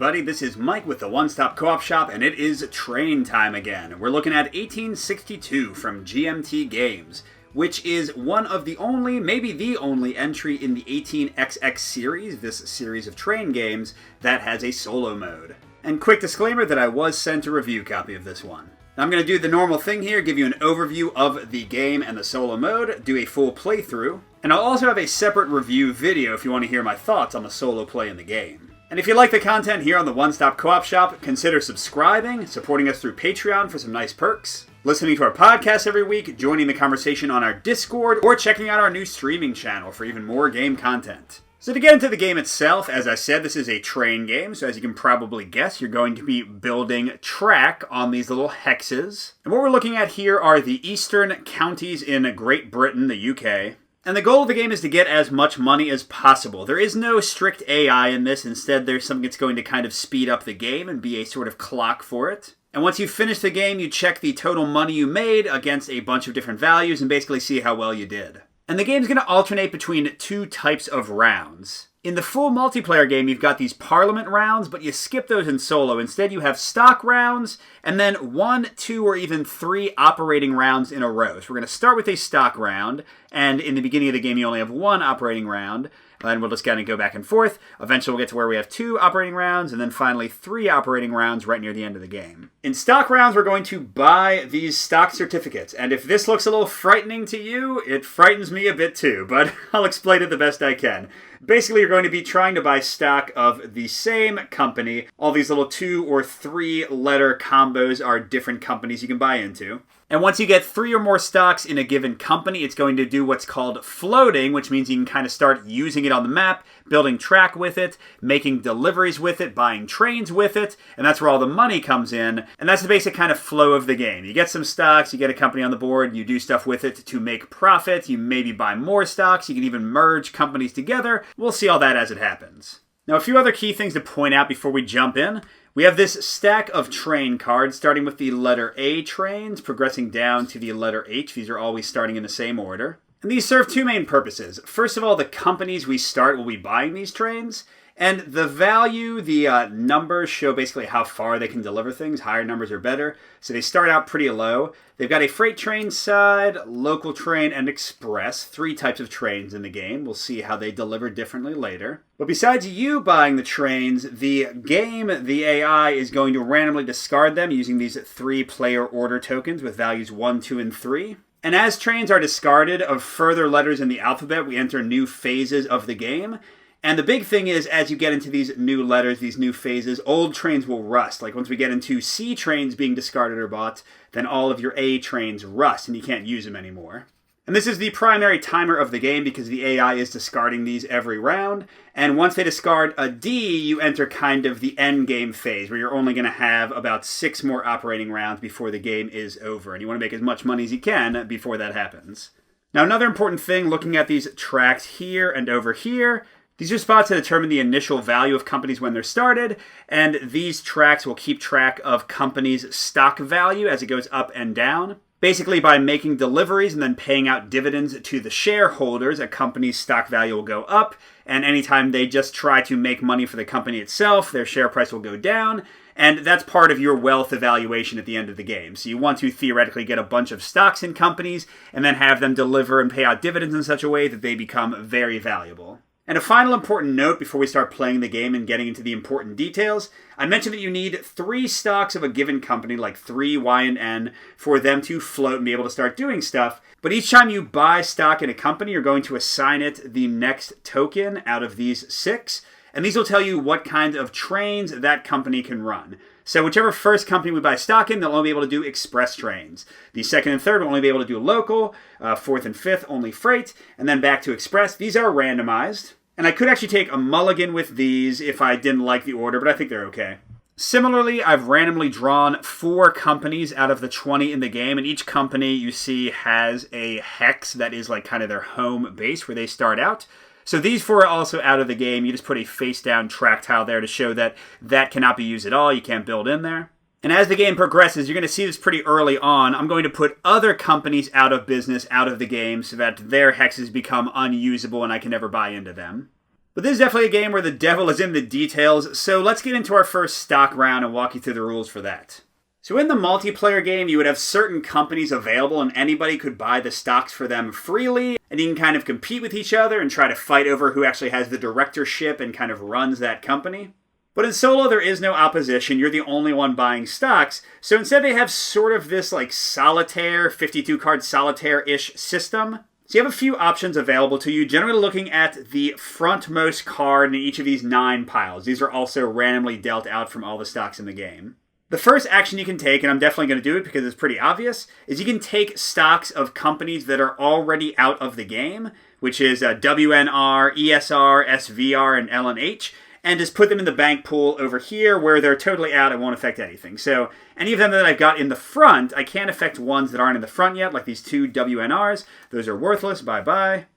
everybody. This is Mike with the One Stop Co-op Shop, and it is train time again. We're looking at 1862 from GMT Games, which is one of the only, maybe the only entry in the 18XX series, this series of train games, that has a solo mode. And quick disclaimer that I was sent a review copy of this one. Now I'm going to do the normal thing here, give you an overview of the game and the solo mode, do a full playthrough, and I'll also have a separate review video if you want to hear my thoughts on the solo play in the game. And if you like the content here on the One Stop Co-op Shop, consider subscribing, supporting us through Patreon for some nice perks, listening to our podcast every week, joining the conversation on our Discord, or checking out our new streaming channel for even more game content. So to get into the game itself, as I said, this is a train game, so as you can probably guess, you're going to be building track on these little hexes. And what we're looking at here are the eastern counties in Great Britain, the UK. And the goal of the game is to get as much money as possible. There is no strict AI in this. Instead, there's something that's going to kind of speed up the game and be a sort of clock for it. And once you finish the game, you check the total money you made against a bunch of different values and basically see how well you did. And the game's going to alternate between two types of rounds. In the full multiplayer game, you've got these Parliament rounds, but you skip those in solo. Instead, you have stock rounds, and then 1, 2, or even 3 operating rounds in a row. So we're going to start with a stock round, and in the beginning of the game, you only have 1 operating round, and we'll just kind of go back and forth. Eventually, we'll get to where we have 2 operating rounds, and then finally 3 operating rounds right near the end of the game. In stock rounds, we're going to buy these stock certificates, and if this looks a little frightening to you, it frightens me a bit too, but I'll explain it the best I can. Basically, you're going to be trying to buy stock of the same company. All these little 2 or 3 letter combos are different companies you can buy into. And once you get 3 or more stocks in a given company, it's going to do what's called floating, which means you can kind of start using it on the map, building track with it, making deliveries with it, buying trains with it, and that's where all the money comes in. And that's the basic kind of flow of the game. You get some stocks, you get a company on the board, you do stuff with it to make profit, you maybe buy more stocks, you can even merge companies together. We'll see all that as it happens. Now, a few other key things to point out before we jump in. We have this stack of train cards, starting with the letter A trains, progressing down to the letter H. These are always starting in the same order. And these serve 2 main purposes. First of all, the companies we start will be buying these trains. And the value, the numbers show basically how far they can deliver things. Higher numbers are better. So they start out pretty low. They've got a freight train side, local train, and express. 3 types of trains in the game. We'll see how they deliver differently later. But besides you buying the trains, the game, the AI, is going to randomly discard them using these 3 player order tokens with values 1, 2, and 3. And as trains are discarded of further letters in the alphabet, we enter new phases of the game. And the big thing is, as you get into these new letters, these new phases, old trains will rust. Like once we get into C trains being discarded or bought, then all of your A trains rust and you can't use them anymore. And this is the primary timer of the game because the AI is discarding these every round. And once they discard a D, you enter kind of the end game phase where you're only going to have about 6 more operating rounds before the game is over. And you want to make as much money as you can before that happens. Now, another important thing, looking at these tracks here and over here, these are spots that determine the initial value of companies when they're started, and these tracks will keep track of companies' stock value as it goes up and down. Basically, by making deliveries and then paying out dividends to the shareholders, a company's stock value will go up, and anytime they just try to make money for the company itself, their share price will go down, and that's part of your wealth evaluation at the end of the game. So you want to theoretically get a bunch of stocks in companies, and then have them deliver and pay out dividends in such a way that they become very valuable. And a final important note before we start playing the game and getting into the important details, I mentioned that you need 3 stocks of a given company, like 3 Y and N, for them to float and be able to start doing stuff. But each time you buy stock in a company, you're going to assign it the next token out of these 6. And these will tell you what kind of trains that company can run. So whichever first company we buy stock in, they'll only be able to do express trains. The second and third will only be able to do local. Fourth and fifth, only freight. And then back to express. These are randomized. And I could actually take a mulligan with these if I didn't like the order, but I think they're okay. Similarly, I've randomly drawn 4 companies out of the 20 in the game, and each company you see has a hex that is like kind of their home base where they start out. So these 4 are also out of the game. You just put a face-down track tile there to show that that cannot be used at all. You can't build in there. And as the game progresses, you're going to see this pretty early on. I'm going to put other companies out of business, out of the game, so that their hexes become unusable and I can never buy into them. But this is definitely a game where the devil is in the details, so let's get into our first stock round and walk you through the rules for that. So in the multiplayer game, you would have certain companies available and anybody could buy the stocks for them freely, and you can kind of compete with each other and try to fight over who actually has the directorship and kind of runs that company. But in solo, there is no opposition. You're the only one buying stocks. So instead, they have sort of this like solitaire, 52-card solitaire-ish system. So you have a few options available to you, generally looking at the frontmost card in each of these 9 piles. These are also randomly dealt out from all the stocks in the game. The first action you can take, and I'm definitely going to do it because it's pretty obvious, is you can take stocks of companies that are already out of the game, which is WNR, ESR, SVR, and LNH, and just put them in the bank pool over here where they're totally out and won't affect anything. So any of them that I've got in the front, I can't affect ones that aren't in the front yet, like these 2 WNRs. Those are worthless. Bye-bye.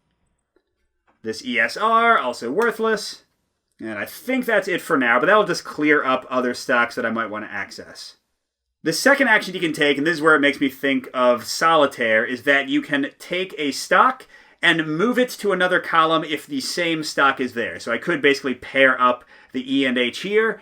This ESR, also worthless. And I think that's it for now, but that'll just clear up other stocks that I might want to access. The second action you can take, and this is where it makes me think of Solitaire, is that you can take a stock and move it to another column if the same stock is there. So I could basically pair up the E and H here,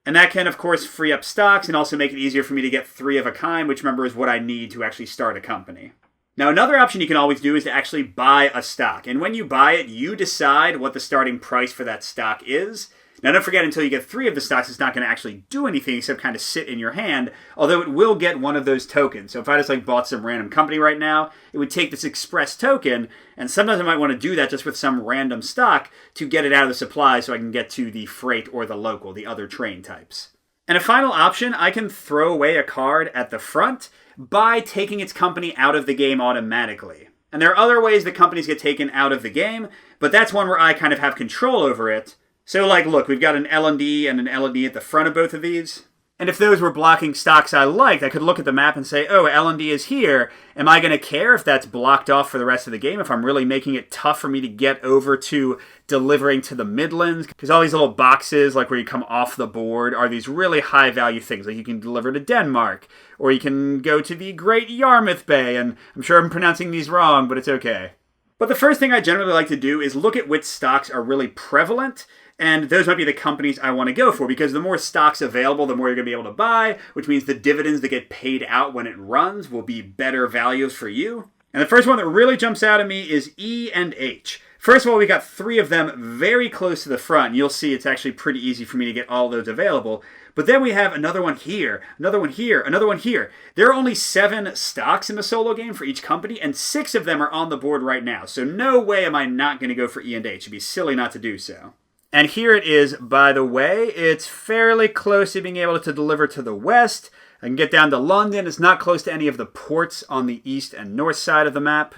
and that can, of course, free up stocks and also make it easier for me to get 3 of a kind, which, remember, is what I need to actually start a company. Now, another option you can always do is to actually buy a stock. And when you buy it, you decide what the starting price for that stock is. Now, don't forget, until you get 3 of the stocks, it's not going to actually do anything except kind of sit in your hand, although it will get one of those tokens. So if I just bought some random company right now, it would take this express token, and sometimes I might want to do that just with some random stock to get it out of the supply so I can get to the freight or the local, the other train types. And a final option, I can throw away a card at the front by taking its company out of the game automatically. And there are other ways that companies get taken out of the game, but that's one where I kind of have control over it. So look, we've got an L&D and an L&D at the front of both of these. And if those were blocking stocks I liked, I could look at the map and say, oh, L&D is here. Am I going to care if that's blocked off for the rest of the game, if I'm really making it tough for me to get over to delivering to the Midlands? Because all these little boxes, where you come off the board, are these really high-value things. Like you can deliver to Denmark, or you can go to the Great Yarmouth Bay, and I'm sure I'm pronouncing these wrong, but it's okay. But the first thing I generally like to do is look at which stocks are really prevalent, and those might be the companies I want to go for, because the more stocks available, the more you're going to be able to buy, which means the dividends that get paid out when it runs will be better values for you. And the first one that really jumps out at me is E and H. First of all, we got 3 of them very close to the front, and you'll see it's actually pretty easy for me to get all those available. But then we have another one here, another one here, another one here. There are only 7 stocks in the solo game for each company, and 6 of them are on the board right now. So no way am I not going to go for E and H. It'd be silly not to do so. And here it is, by the way. It's fairly close to being able to deliver to the west. I can get down to London. It's not close to any of the ports on the east and north side of the map.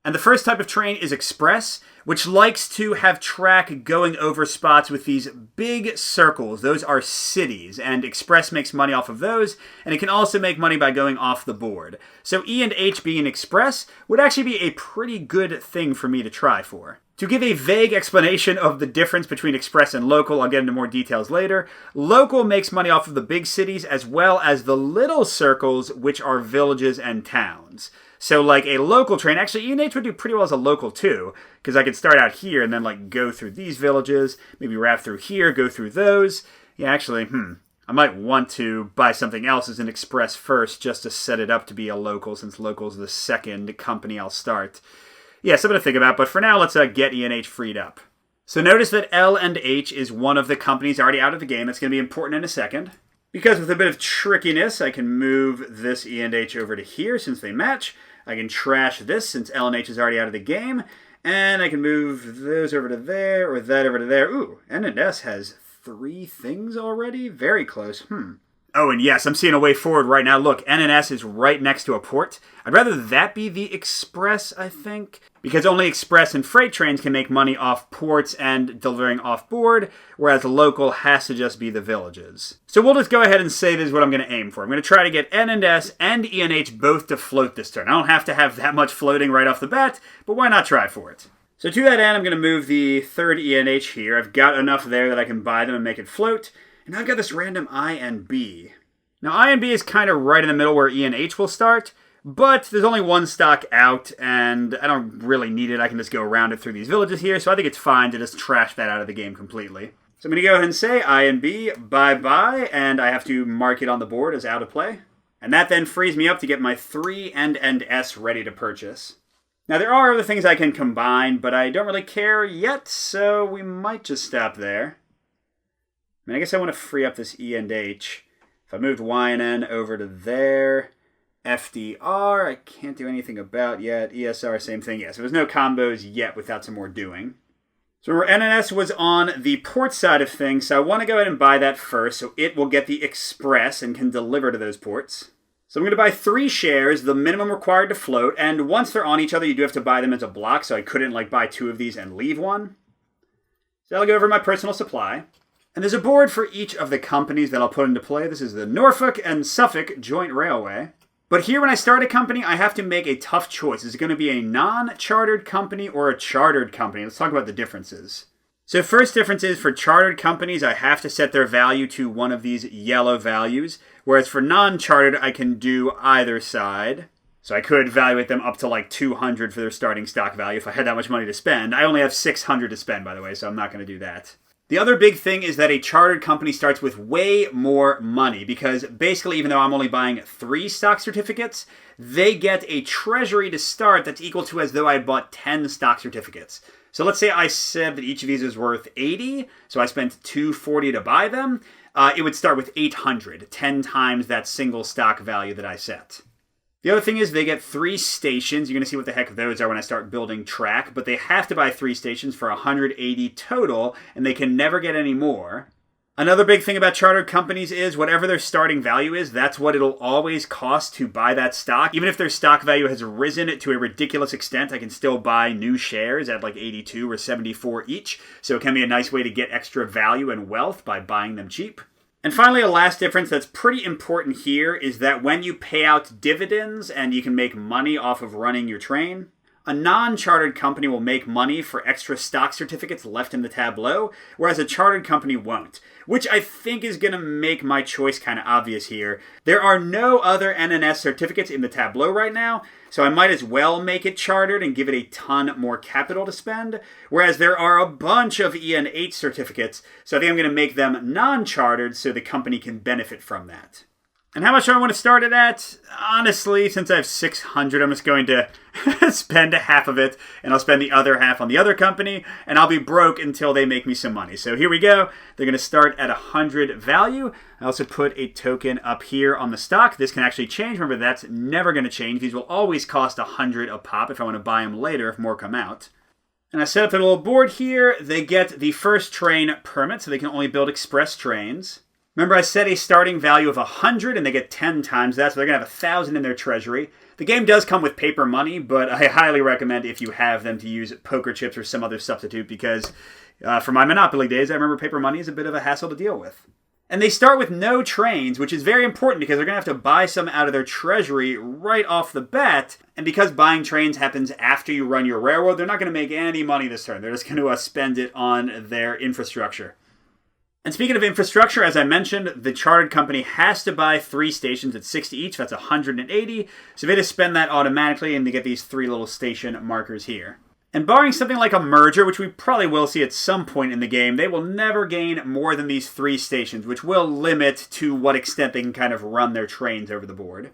And the first type of train is Express, which likes to have track going over spots with these big circles. Those are cities, and Express makes money off of those, and it can also make money by going off the board. So E and H being Express would actually be a pretty good thing for me to try for. To give a vague explanation of the difference between Express and Local, I'll get into more details later. Local makes money off of the big cities as well as the little circles, which are villages and towns. So a local train, actually E and H would do pretty well as a local too, because I could start out here and then go through these villages, maybe wrap through here, go through those. Yeah, actually, I might want to buy something else as an Express first just to set it up to be a local, since Local's the second company I'll start. Yeah, something to think about, but for now, let's get E and H freed up. So notice that L and H is one of the companies already out of the game. That's going to be important in a second. Because with a bit of trickiness, I can move this E and H over to here since they match. I can trash this since L and H is already out of the game. And I can move those over to there, or that over to there. Ooh, N and S has 3 things already? Very close. Oh, and yes, I'm seeing a way forward right now. Look, N and S is right next to a port. I'd rather that be the Express, I think, because only Express and freight trains can make money off ports and delivering off board, whereas Local has to just be the villages. So we'll just go ahead and say this is what I'm going to aim for. I'm going to try to get N and S and E and H both to float this turn. I don't have to have that much floating right off the bat, but why not try for it? So to that end, I'm going to move the third E and H here. I've got enough there that I can buy them and make it float. And now I've got this random I and B. Now I and B is kind of right in the middle where E and H will start, But there's only one stock out, and I don't really need it. I can just go around it through these villages here, so I think it's fine to just trash that out of the game completely. So I'm going to go ahead and say I and B, bye-bye, and I have to mark it on the board as out of play. And that then frees me up to get my 3 and S ready to purchase. Now there are other things I can combine, but I don't really care yet, so we might just stop there. I mean, I guess I want to free up this E and H. If I moved Y and N over to there, FDR, I can't do anything about yet. ESR, same thing. Yeah, so there's no combos yet without some more doing. So remember, NNS was on the port side of things, so I want to go ahead and buy that first, so it will get the express and can deliver to those ports. So I'm going to buy 3 shares, the minimum required to float, and once they're on each other, you do have to buy them as a block, so I couldn't buy 2 of these and leave one. So I'll go over my personal supply. And there's a board for each of the companies that I'll put into play. This is the Norfolk and Suffolk Joint Railway. But here when I start a company, I have to make a tough choice. Is it going to be a non-chartered company or a chartered company? Let's talk about the differences. So first difference is for chartered companies, I have to set their value to one of these yellow values. Whereas for non-chartered, I can do either side. So I could evaluate them up to 200 for their starting stock value if I had that much money to spend. I only have 600 to spend, by the way, so I'm not going to do that. The other big thing is that a chartered company starts with way more money because basically, even though I'm only buying 3 stock certificates, they get a treasury to start that's equal to as though I had bought 10 stock certificates. So let's say I said that each of these is worth 80, so I spent $240 to buy them. It would start with 800, 10 times that single stock value that I set. The other thing is they get 3 stations. You're going to see what the heck those are when I start building track, but they have to buy 3 stations for 180 total, and they can never get any more. Another big thing about chartered companies is whatever their starting value is, that's what it'll always cost to buy that stock. Even if their stock value has risen to a ridiculous extent, I can still buy new shares at 82 or 74 each, so it can be a nice way to get extra value and wealth by buying them cheap. And finally, a last difference that's pretty important here is that when you pay out dividends and you can make money off of running your train, a non-chartered company will make money for extra stock certificates left in the tableau, whereas a chartered company won't, which I think is going to make my choice kind of obvious here. There are no other NNS certificates in the tableau right now, so I might as well make it chartered and give it a ton more capital to spend, whereas there are a bunch of E and H certificates, so I think I'm going to make them non-chartered so the company can benefit from that. And how much do I want to start it at? Honestly, since I have 600, I'm just going to spend half of it, and I'll spend the other half on the other company, and I'll be broke until they make me some money. So here we go. They're going to start at 100 value. I also put a token up here on the stock. This can actually change. Remember, that's never going to change. These will always cost 100 a pop if I want to buy them later if more come out. And I set up a little board here. They get the first train permit, so they can only build express trains. Remember, I set a starting value of 100, and they get 10 times that, so they're going to have 1,000 in their treasury. The game does come with paper money, but I highly recommend if you have them to use poker chips or some other substitute, because for my Monopoly days, I remember paper money is a bit of a hassle to deal with. And they start with no trains, which is very important because they're going to have to buy some out of their treasury right off the bat. And because buying trains happens after you run your railroad, they're not going to make any money this turn. They're just going to spend it on their infrastructure. And speaking of infrastructure, as I mentioned, the chartered company has to buy 3 stations at 60 each. That's 180. So they just spend that automatically, and they get these 3 little station markers here. And barring something like a merger, which we probably will see at some point in the game, they will never gain more than these 3 stations, which will limit to what extent they can kind of run their trains over the board.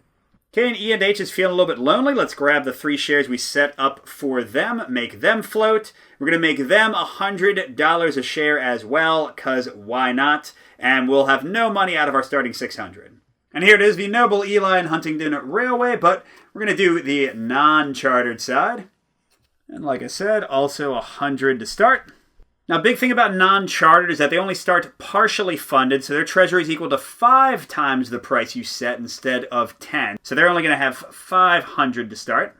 Okay, and E and H is feeling a little bit lonely. Let's grab the 3 shares we set up for them, make them float. We're going to make them $100 a share as well, because why not? And we'll have no money out of our starting 600. And here it is, the Noble Eli and Huntingdon Railway, but we're going to do the non-chartered side. And like I said, also 100 to start. Now, big thing about non-chartered is that they only start partially funded, so their treasury is equal to 5 times the price you set instead of 10. So they're only going to have 500 to start.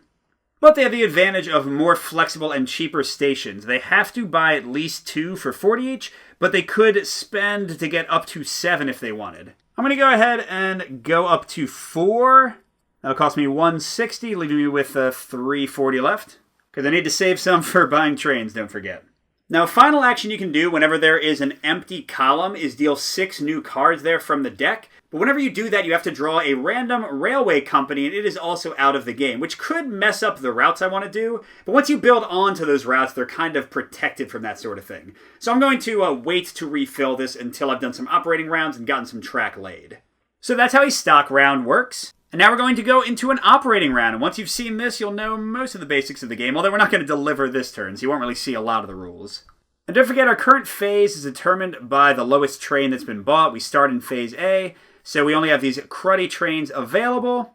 But they have the advantage of more flexible and cheaper stations. They have to buy at least 2 for 40 each, but they could spend to get up to 7 if they wanted. I'm going to go ahead and go up to 4. That'll cost me 160, leaving me with 340 left. Because I need to save some for buying trains, don't forget. Now, final action you can do whenever there is an empty column is deal 6 new cards there from the deck. But whenever you do that, you have to draw a random railway company, and it is also out of the game, which could mess up the routes I want to do. But once you build onto those routes, they're kind of protected from that sort of thing. So I'm going to wait to refill this until I've done some operating rounds and gotten some track laid. So that's how a stock round works. And now we're going to go into an operating round. And once you've seen this, you'll know most of the basics of the game, although we're not going to deliver this turn, so you won't really see a lot of the rules. And don't forget, our current phase is determined by the lowest train that's been bought. We start in phase A. So we only have these cruddy trains available.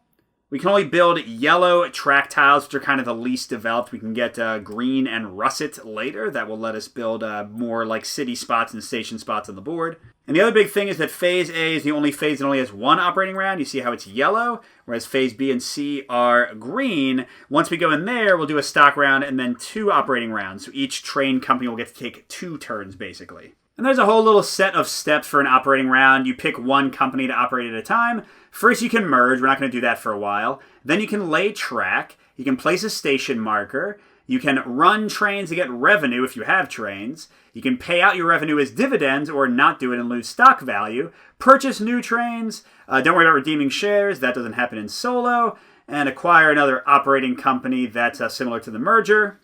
We can only build yellow track tiles, which are kind of the least developed. We can get green and russet later. That will let us build more like city spots and station spots on the board. And the other big thing is that phase A is the only phase that only has one operating round. You see how it's yellow, whereas phase B and C are green. Once we go in there, we'll do a stock round and then 2 operating rounds. So each train company will get to take 2 turns, basically. And there's a whole little set of steps for an operating round. You pick one company to operate at a time. First, you can merge. We're not going to do that for a while. Then you can lay track. You can place a station marker. You can run trains to get revenue if you have trains. You can pay out your revenue as dividends or not do it and lose stock value. Purchase new trains. Don't worry about redeeming shares. That doesn't happen in solo. And acquire another operating company that's similar to the merger.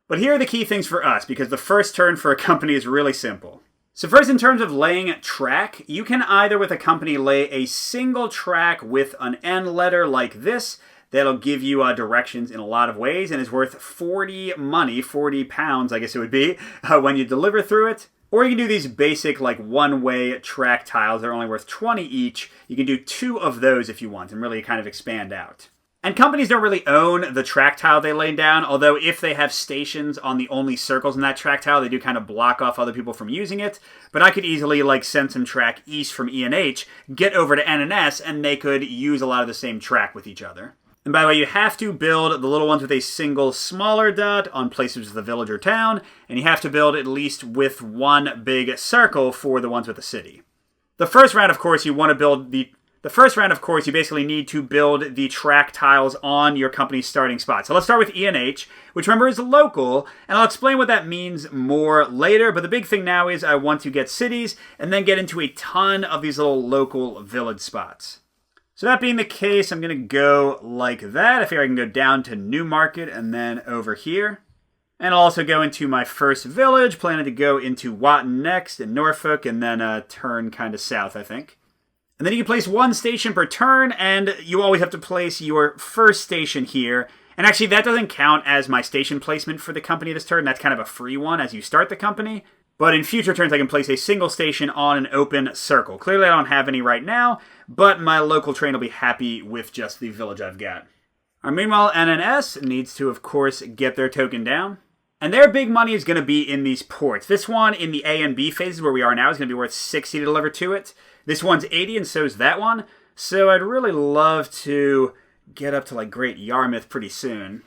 But here are the key things for us, because the first turn for a company is really simple. So first, in terms of laying track, you can either with a company lay a single track with an N letter like this. That'll give you directions in a lot of ways and is worth 40 pounds, I guess it would be, when you deliver through it. Or you can do these basic like one-way track tiles that are only worth 20 each. You can do 2 of those if you want and really kind of expand out. And companies don't really own the track tile they lay down, although if they have stations on the only circles in that track tile, they do kind of block off other people from using it. But I could easily like send some track east from E and H, get over to N and S, and they could use a lot of the same track with each other. And by the way, you have to build the little ones with a single smaller dot on places of the village or town, and you have to build at least with one big circle for the ones with the city. The first round, of course, you basically need to build the track tiles on your company's starting spot. So let's start with E&H, which remember is local, and I'll explain what that means more later, but the big thing now is I want to get cities and then get into a ton of these little local village spots. So that being the case, I'm going to go like that. I figure I can go down to Newmarket and then over here. And I'll also go into my first village, planning to go into Watton next and Norfolk, and then turn kind of south, I think. And then you can place 1 station per turn, and you always have to place your first station here. And actually, that doesn't count as my station placement for the company this turn. That's kind of a free one as you start the company. But in future turns, I can place a single station on an open circle. Clearly, I don't have any right now, but my local train will be happy with just the village I've got. Meanwhile, NNS needs to, of course, get their token down. And their big money is going to be in these ports. This one in the A and B phases where we are now is going to be worth 60 to deliver to it. This one's 80 and so is that one. So I'd really love to get up to like Great Yarmouth pretty soon.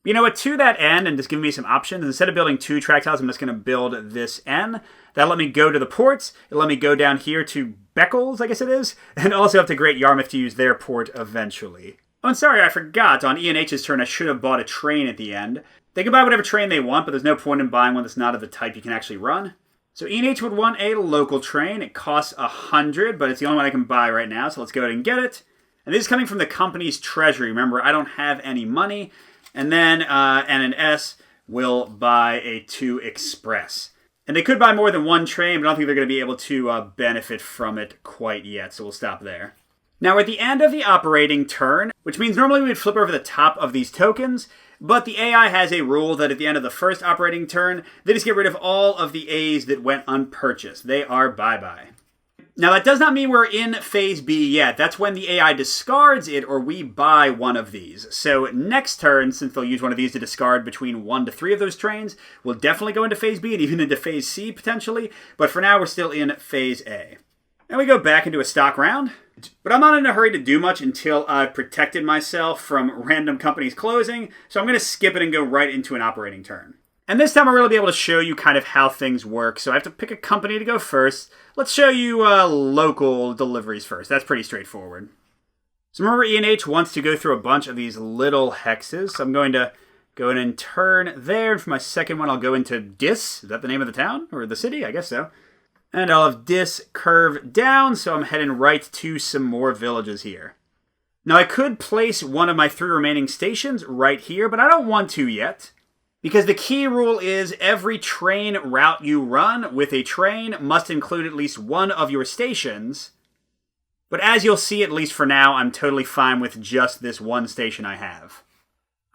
You know what, to that end, and just give me some options, instead of building 2 track tiles, I'm just going to build this N. That'll let me go to the ports. It'll let me go down here to Beccles, I guess it is, and also up to Great Yarmouth to use their port eventually. Oh, and sorry, I forgot. On E&H's turn, I should have bought a train at the end. They can buy whatever train they want, but there's no point in buying one that's not of the type you can actually run. So E&H would want a local train. It costs 100, but it's the only one I can buy right now, so let's go ahead and get it. And this is coming from the company's treasury. Remember, I don't have any money. And then N&S will buy a 2 Express. And they could buy more than 1 train, but I don't think they're going to be able to benefit from it quite yet, so we'll stop there. Now, we're at the end of the operating turn, which means normally we would flip over the top of these tokens, but the AI has a rule that at the end of the first operating turn, they just get rid of all of the A's that went unpurchased. They are bye-bye. Now, that does not mean we're in phase B yet. That's when the AI discards it or we buy one of these. So next turn, since they'll use one of these to discard between 1 to 3 of those trains, we'll definitely go into phase B and even into phase C potentially. But for now, we're still in phase A. And we go back into a stock round. But I'm not in a hurry to do much until I've protected myself from random companies closing. So I'm going to skip it and go right into an operating turn. And this time I'll really be able to show you kind of how things work. So I have to pick a company to go first. Let's show you local deliveries first. That's pretty straightforward. So remember, E&H wants to go through a bunch of these little hexes. So I'm going to go in and turn there. And for my second one, I'll go into Dis. Is that the name of the town or the city? I guess so. And I'll have this curve down, so I'm heading right to some more villages here. Now, I could place one of my 3 remaining stations right here, but I don't want to yet. Because the key rule is every train route you run with a train must include at least one of your stations. But as you'll see, at least for now, I'm totally fine with just this one station I have.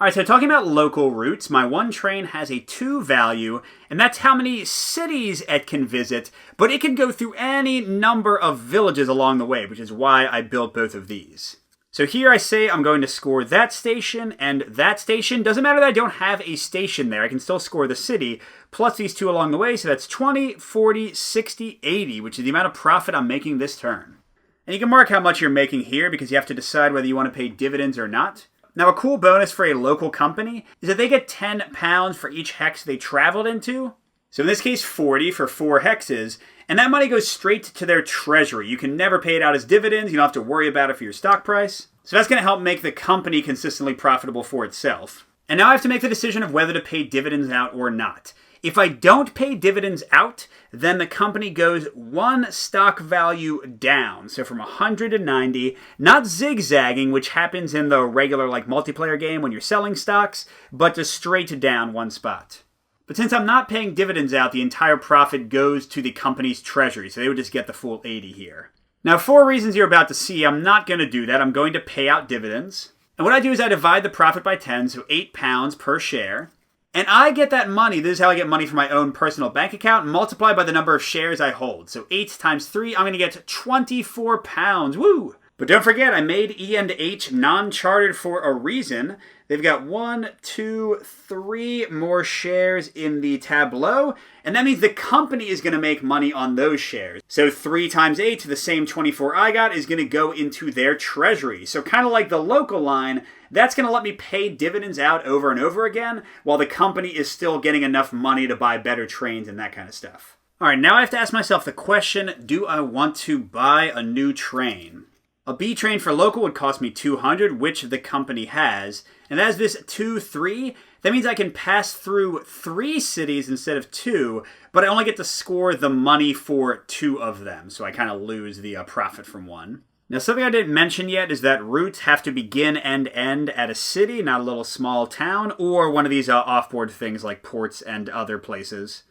Alright, so talking about local routes, my one train has a 2 value, and that's how many cities it can visit, but it can go through any number of villages along the way, which is why I built both of these. So here I say I'm going to score that station and that station. Doesn't matter that I don't have a station there. I can still score the city, plus these 2 along the way. So that's 20, 40, 60, 80, which is the amount of profit I'm making this turn. And you can mark how much you're making here because you have to decide whether you want to pay dividends or not. Now, a cool bonus for a local company is that they get 10 pounds for each hex they traveled into. So in this case, 40 for 4 hexes, and that money goes straight to their treasury. You can never pay it out as dividends. You don't have to worry about it for your stock price. So that's going to help make the company consistently profitable for itself. And now I have to make the decision of whether to pay dividends out or not. If I don't pay dividends out, then the company goes 1 stock value down. So from 100 to 90, not zigzagging, which happens in the regular multiplayer game when you're selling stocks, but just straight down 1 spot. But since I'm not paying dividends out, the entire profit goes to the company's treasury, so they would just get the full 80 here. Now, for reasons you're about to see, I'm not going to do that. I'm going to pay out dividends. And what I do is I divide the profit by 10, so 8 pounds per share. And I get that money, this is how I get money from my own personal bank account, multiplied by the number of shares I hold. So 8 times 3, I'm going to get 24 pounds. Woo! But don't forget, I made E&H non-chartered for a reason. They've got 1, 2, 3 more shares in the tableau, and that means the company is going to make money on those shares. So 3 times 8, the same 24 I got, is going to go into their treasury. So kind of like the local line, that's going to let me pay dividends out over and over again, while the company is still getting enough money to buy better trains and that kind of stuff. Alright, now I have to ask myself the question, do I want to buy a new train? A B train for local would cost me 200, which the company has. And as this 2, 3, that means I can pass through 3 cities instead of 2, but I only get to score the money for 2 of them. So I kind of lose the profit from 1. Now, something I didn't mention yet is that routes have to begin and end at a city, not a little small town, or one of these offboard things like ports and other places.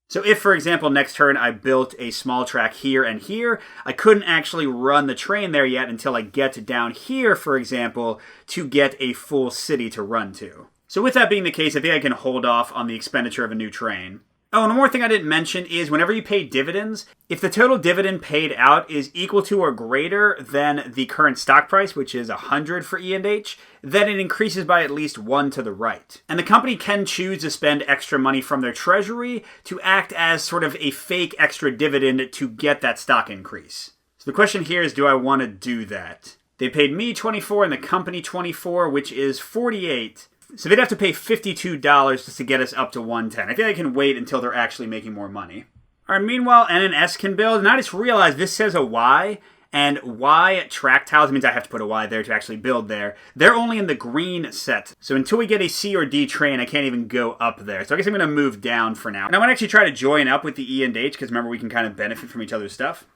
So if, for example, next turn I built a small track here and here, I couldn't actually run the train there yet until I get down here, for example, to get a full city to run to. So with that being the case, I think I can hold off on the expenditure of a new train. Oh, and one more thing I didn't mention is whenever you pay dividends, if the total dividend paid out is equal to or greater than the current stock price, which is 100 for E&H, then it increases by at least 1 to the right. And the company can choose to spend extra money from their treasury to act as sort of a fake extra dividend to get that stock increase. So the question here is, do I want to do that? They paid me 24 and the company 24, which is 48. So they'd have to pay $52 just to get us up to 110. I think I can wait until they're actually making more money. Alright, meanwhile, N and S can build, and I just realized this says a Y, and Y track tiles means I have to put a Y there to actually build there. They're only in the green set, so until we get a C or D train, I can't even go up there. So I guess I'm going to move down for now. And I want to actually try to join up with the E and H, because remember, we can kind of benefit from each other's stuff.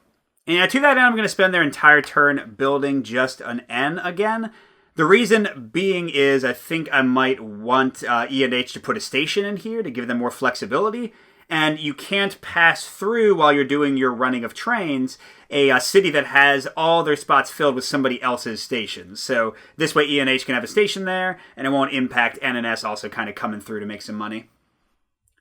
And to that end, I'm going to spend their entire turn building just an N again. The reason being is I think I might want E&H to put a station in here to give them more flexibility. And you can't pass through while you're doing your running of trains a city that has all their spots filled with somebody else's stations. So this way E&H can have a station there, and it won't impact N and S also kind of coming through to make some money.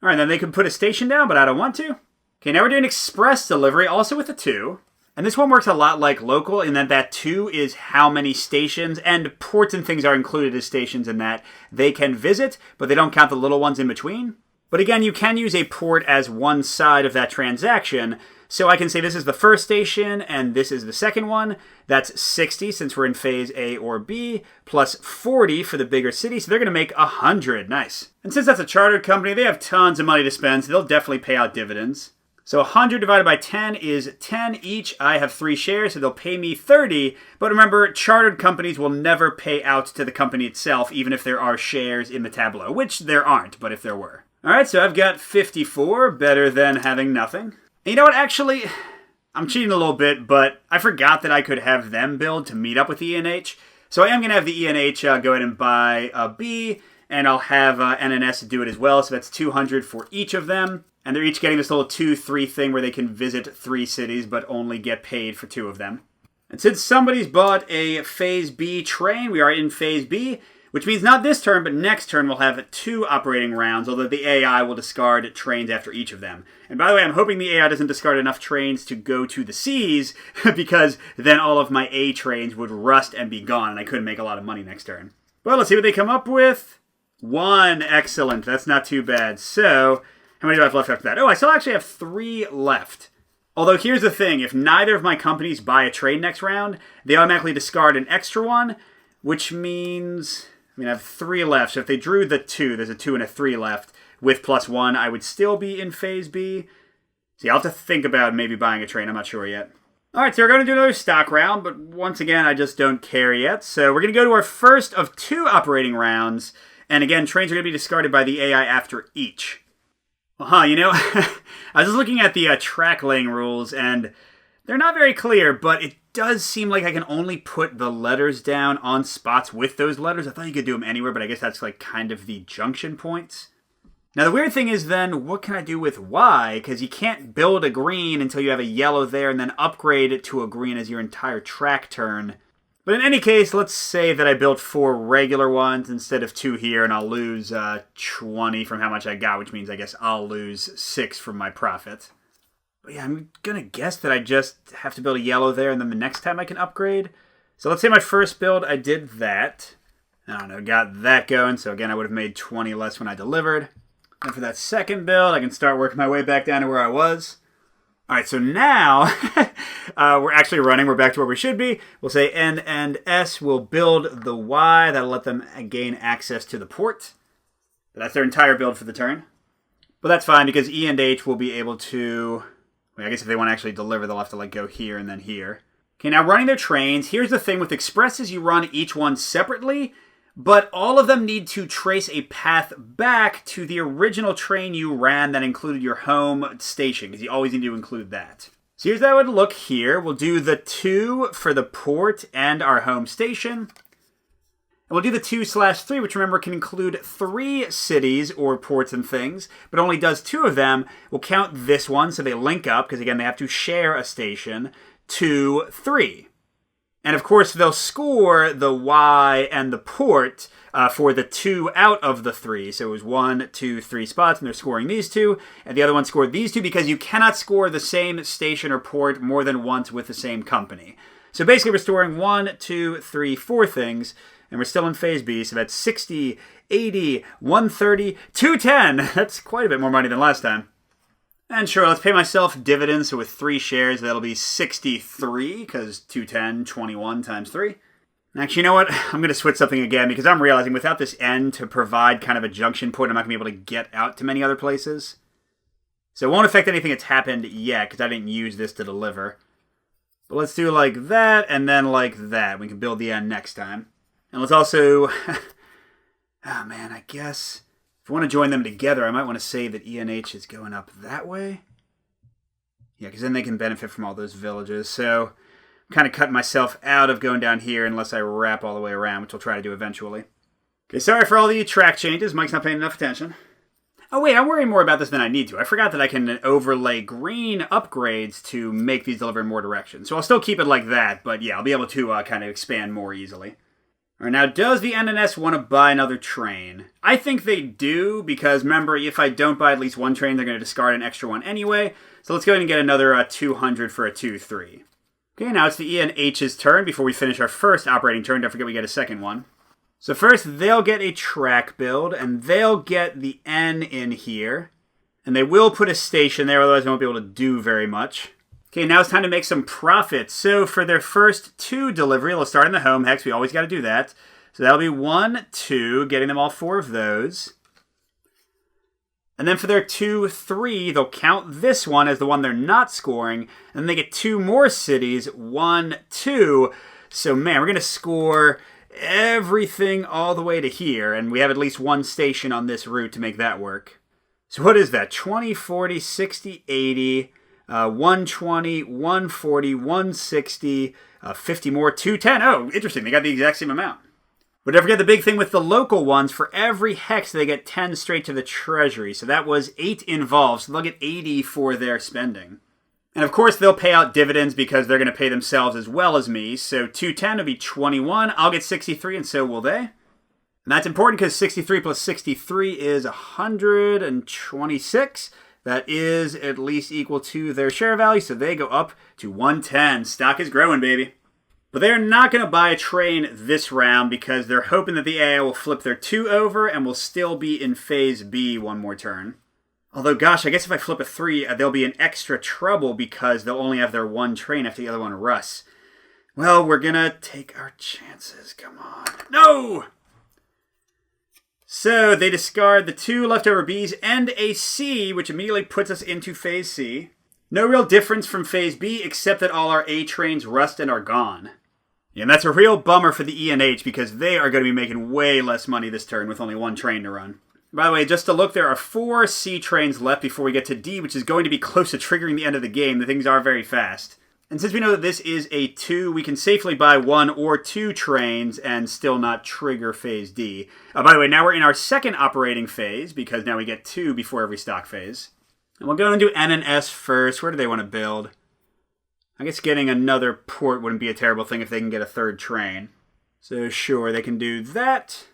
All right, then they can put a station down, but I don't want to. Okay, now we're doing express delivery, also with a 2. And this one works a lot like local in that 2 is how many stations, and ports and things are included as stations in that they can visit, but they don't count the little ones in between. But again, you can use a port as one side of that transaction, so I can say this is the first station, and this is the second one. That's 60 since we're in phase A or B, plus 40 for the bigger city, so they're going to make 100. Nice. And since that's a chartered company, they have tons of money to spend, so they'll definitely pay out dividends. So 100 divided by 10 is 10 each. I have 3 shares, so they'll pay me 30. But remember, chartered companies will never pay out to the company itself, even if there are shares in the tableau, which there aren't, but if there were. All right, so I've got 54, better than having nothing. And you know what, actually, I'm cheating a little bit, but I forgot that I could have them build to meet up with the ENH. So I am going to have the ENH go ahead and buy a B, and I'll have NNS do it as well. So that's 200 for each of them. And they're each getting this little 2-3 thing where they can visit 3 cities, but only get paid for 2 of them. And since somebody's bought a Phase B train, we are in Phase B, which means not this turn, but next turn we'll have 2 operating rounds, although the AI will discard trains after each of them. And by the way, I'm hoping the AI doesn't discard enough trains to go to the Cs, because then all of my A trains would rust and be gone, and I couldn't make a lot of money next turn. Well, let's see what they come up with. 1. Excellent. That's not too bad. So, how many do I have left after that? Oh, I still actually have 3 left. Although, here's the thing. If neither of my companies buy a trade next round, they automatically discard an extra one, which means... I have 3 left, so if they drew the 2, there's a 2 and a 3 left, with +1, I would still be in Phase B. See, I'll have to think about maybe buying a train. I'm not sure yet. Alright, so we're going to do another stock round, but once again, I just don't care yet. So we're going to go to our first of 2 operating rounds, and again, trains are going to be discarded by the AI after each. Well, you know, I was just looking at the track laying rules, and they're not very clear, but it does seem like I can only put the letters down on spots with those letters. I thought you could do them anywhere, but I guess that's like kind of the junction points. Now, the weird thing is then, what can I do with Y? Because you can't build a green until you have a yellow there and then upgrade it to a green as your entire track turn. But in any case, let's say that I built 4 regular ones instead of 2 here, and I'll lose 20 from how much I got, which means I guess I'll lose 6 from my profit. But yeah, I'm going to guess that I just have to build a yellow there, and then the next time I can upgrade. So let's say my first build, I did that. I don't know, got that going, so again, I would have made 20 less when I delivered. And for that second build, I can start working my way back down to where I was. Alright, so now, we're actually running. We're back to where we should be. We'll say N and S will build the Y. That'll let them gain access to the port. But that's their entire build for the turn. But that's fine, because E and H will be able to... I guess if they want to actually deliver, they'll have to go here and then here. Okay, now running their trains. Here's the thing. With expresses, you run each one separately, but all of them need to trace a path back to the original train you ran that included your home station, because you always need to include that. So here's how it would look here. We'll do the 2 for the port and our home station. And we'll do the 2/3, which remember can include 3 cities or ports and things, but only does 2 of them. We'll count this one so they link up, because again, they have to share a station, 2, 3. And of course, they'll score the Y and the port for the 2 out of the 3. So it was 1, 2, 3 spots, and they're scoring these 2. And the other one scored these 2 because you cannot score the same station or port more than once with the same company. So basically, we're storing 1, 2, 3, 4 things. And we're still in Phase B, so that's 60, 80, 130, 210. That's quite a bit more money than last time. And sure, let's pay myself dividends, so with 3 shares, that'll be 63, because 210, 21 times 3. Actually, you know what? I'm going to switch something again, because I'm realizing without this N to provide kind of a junction point, I'm not going to be able to get out to many other places. So it won't affect anything that's happened yet, because I didn't use this to deliver. But let's do like that, and then like that. We can build the N next time. And let's also, oh man, I guess if I want to join them together, I might want to say that ENH is going up that way. Yeah, because then they can benefit from all those villages. So I'm kind of cutting myself out of going down here unless I wrap all the way around, which I'll try to do eventually. Okay, sorry for all the track changes. Mike's not paying enough attention. Oh wait, I'm worrying more about this than I need to. I forgot that I can overlay green upgrades to make these deliver in more directions. So I'll still keep it like that, but yeah, I'll be able to kind of expand more easily. All right, now, does the NNS want to buy another train? I think they do, because remember, if I don't buy at least one train, they're going to discard an extra one anyway. So let's go ahead and get another 200 for a 2-3. Okay, now it's the E and H's turn before we finish our first operating turn. Don't forget we get a second one. So first, they'll get a track build, and they'll get the N in here. And they will put a station there, otherwise they won't be able to do very much. Okay, now it's time to make some profit. So for their first 2 delivery, let's start in the home hex. We always got to do that. So that'll be 1, 2, getting them all 4 of those. And then for their 2, 3, they'll count this one as the one they're not scoring. And then they get 2 more cities, 1, 2. So man, we're going to score everything all the way to here. And we have at least 1 station on this route to make that work. So what is that? 20, 40, 60, 80... 120, 140, 160, 50 more, 210. Oh, interesting. They got the exact same amount. But don't forget the big thing with the local ones, for every hex they get 10 straight to the treasury. So that was 8 involved, so they'll get 80 for their spending. And of course they'll pay out dividends because they're going to pay themselves as well as me. So 210 will be 21, I'll get 63 and so will they. And that's important because 63 plus 63 is 126. That is at least equal to their share value, so they go up to 110. Stock is growing, baby. But they're not going to buy a train this round because they're hoping that the AI will flip their 2 over and will still be in phase B one more turn. Although, gosh, I guess if I flip a 3, they'll be in extra trouble because they'll only have their 1 train after the other one rusts. Well, we're going to take our chances. Come on. No! So they discard the 2 leftover Bs and a C, which immediately puts us into phase C. No real difference from phase B, except that all our A trains rust and are gone. Yeah, and that's a real bummer for the E and H because they are going to be making way less money this turn with only 1 train to run. By the way, just to look, there are 4 C trains left before we get to D, which is going to be close to triggering the end of the game. The things are very fast. And since we know that this is a 2, we can safely buy 1 or 2 trains and still not trigger phase D. By the way, now we're in our second operating phase because now we get 2 before every stock phase. And we'll go into N and S first. Where do they want to build? I guess getting another port wouldn't be a terrible thing if they can get a 3rd train. So sure, they can do that.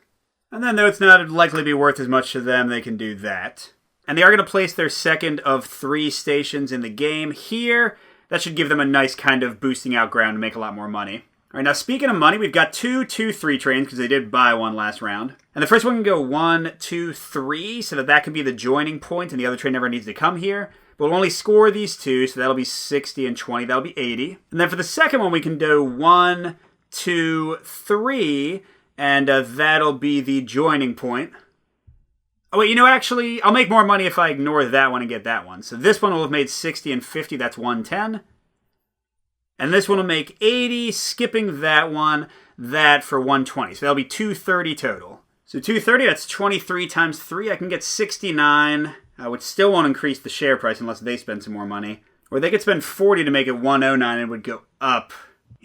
And then though it's not likely to be worth as much to them, they can do that. And they are going to place their second of 3 stations in the game here. That should give them a nice kind of boosting out ground to make a lot more money. All right, now speaking of money, we've got 2 2-3 trains because they did buy 1 last round. And the first one can go 1, 2, 3, so that can be the joining point and the other train never needs to come here. But we'll only score these 2, so that'll be 60 and 20, that'll be 80. And then for the second one, we can do 1, 2, 3, and that'll be the joining point. Oh wait, actually, I'll make more money if I ignore that one and get that one. So this one will have made 60 and 50, that's 110. And this one will make 80, skipping that one, that for 120. So that'll be 230 total. So 230, that's 23 times 3. I can get 69, which still won't increase the share price unless they spend some more money. Or they could spend 40 to make it 109 and it would go up.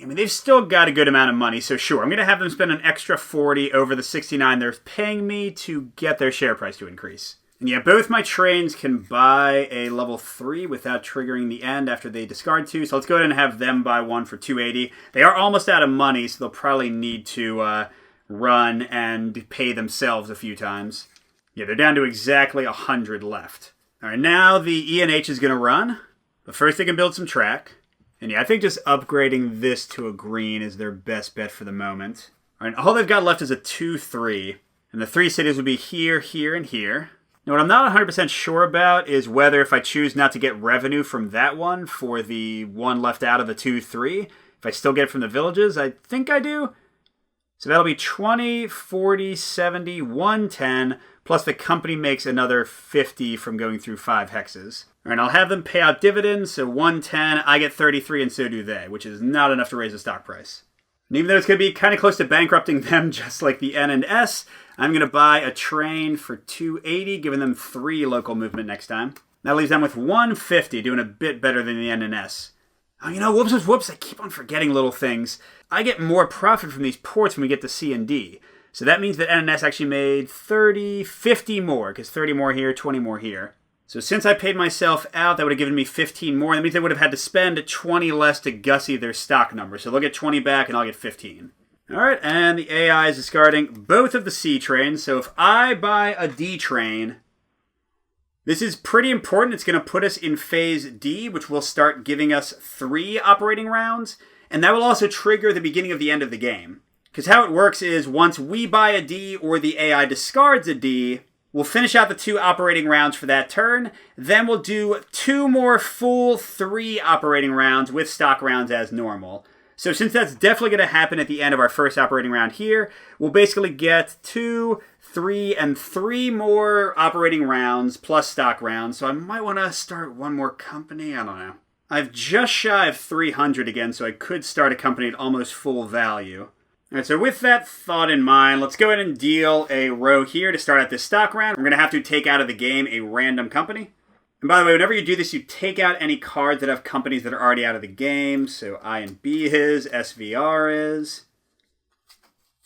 I mean, they've still got a good amount of money, so sure, I'm going to have them spend an extra 40 over the 69 they're paying me to get their share price to increase. And yeah, both my trains can buy a level 3 without triggering the end after they discard 2, so let's go ahead and have them buy 1 for 280. They are almost out of money, so they'll probably need to run and pay themselves a few times. Yeah, they're down to exactly 100 left. All right, now the ENH is going to run, but first they can build some track. And yeah, I think just upgrading this to a green is their best bet for the moment. All right, all they've got left is a 2-3. And the 3 cities would be here, here, and here. Now, what I'm not 100% sure about is whether if I choose not to get revenue from that one for the one left out of the 2-3, if I still get it from the villages, I think I do. So that'll be 20, 40, 70, 110, plus the company makes another 50 from going through 5 hexes. All right, I'll have them pay out dividends, so 110, I get 33, and so do they, which is not enough to raise the stock price. And even though it's going to be kind of close to bankrupting them, just like the N and S, I'm going to buy a train for 280, giving them 3 local movement next time. That leaves them with 150, doing a bit better than the N and S. Oh, whoops, I keep on forgetting little things. I get more profit from these ports when we get to C and D. So that means that N and S actually made 30, 50 more, because 30 more here, 20 more here. So since I paid myself out, that would have given me 15 more. That means they would have had to spend 20 less to gussy their stock number. So they'll get 20 back and I'll get 15. All right, and the AI is discarding both of the C trains. So if I buy a D train, this is pretty important. It's going to put us in phase D, which will start giving us 3 operating rounds. And that will also trigger the beginning of the end of the game. Because how it works is once we buy a D or the AI discards a D, we'll finish out the 2 operating rounds for that turn. Then we'll do 2 more full 3 operating rounds with stock rounds as normal. So since that's definitely going to happen at the end of our first operating round here, we'll basically get 2, 3, and 3 more operating rounds plus stock rounds. So I might want to start one more company. I don't know. I've just shy of 300 again, so I could start a company at almost full value. All right, so with that thought in mind, let's go ahead and deal a row here to start out this stock round. We're going to have to take out of the game a random company. And by the way, whenever you do this, you take out any cards that have companies that are already out of the game. So INB is, SVR is.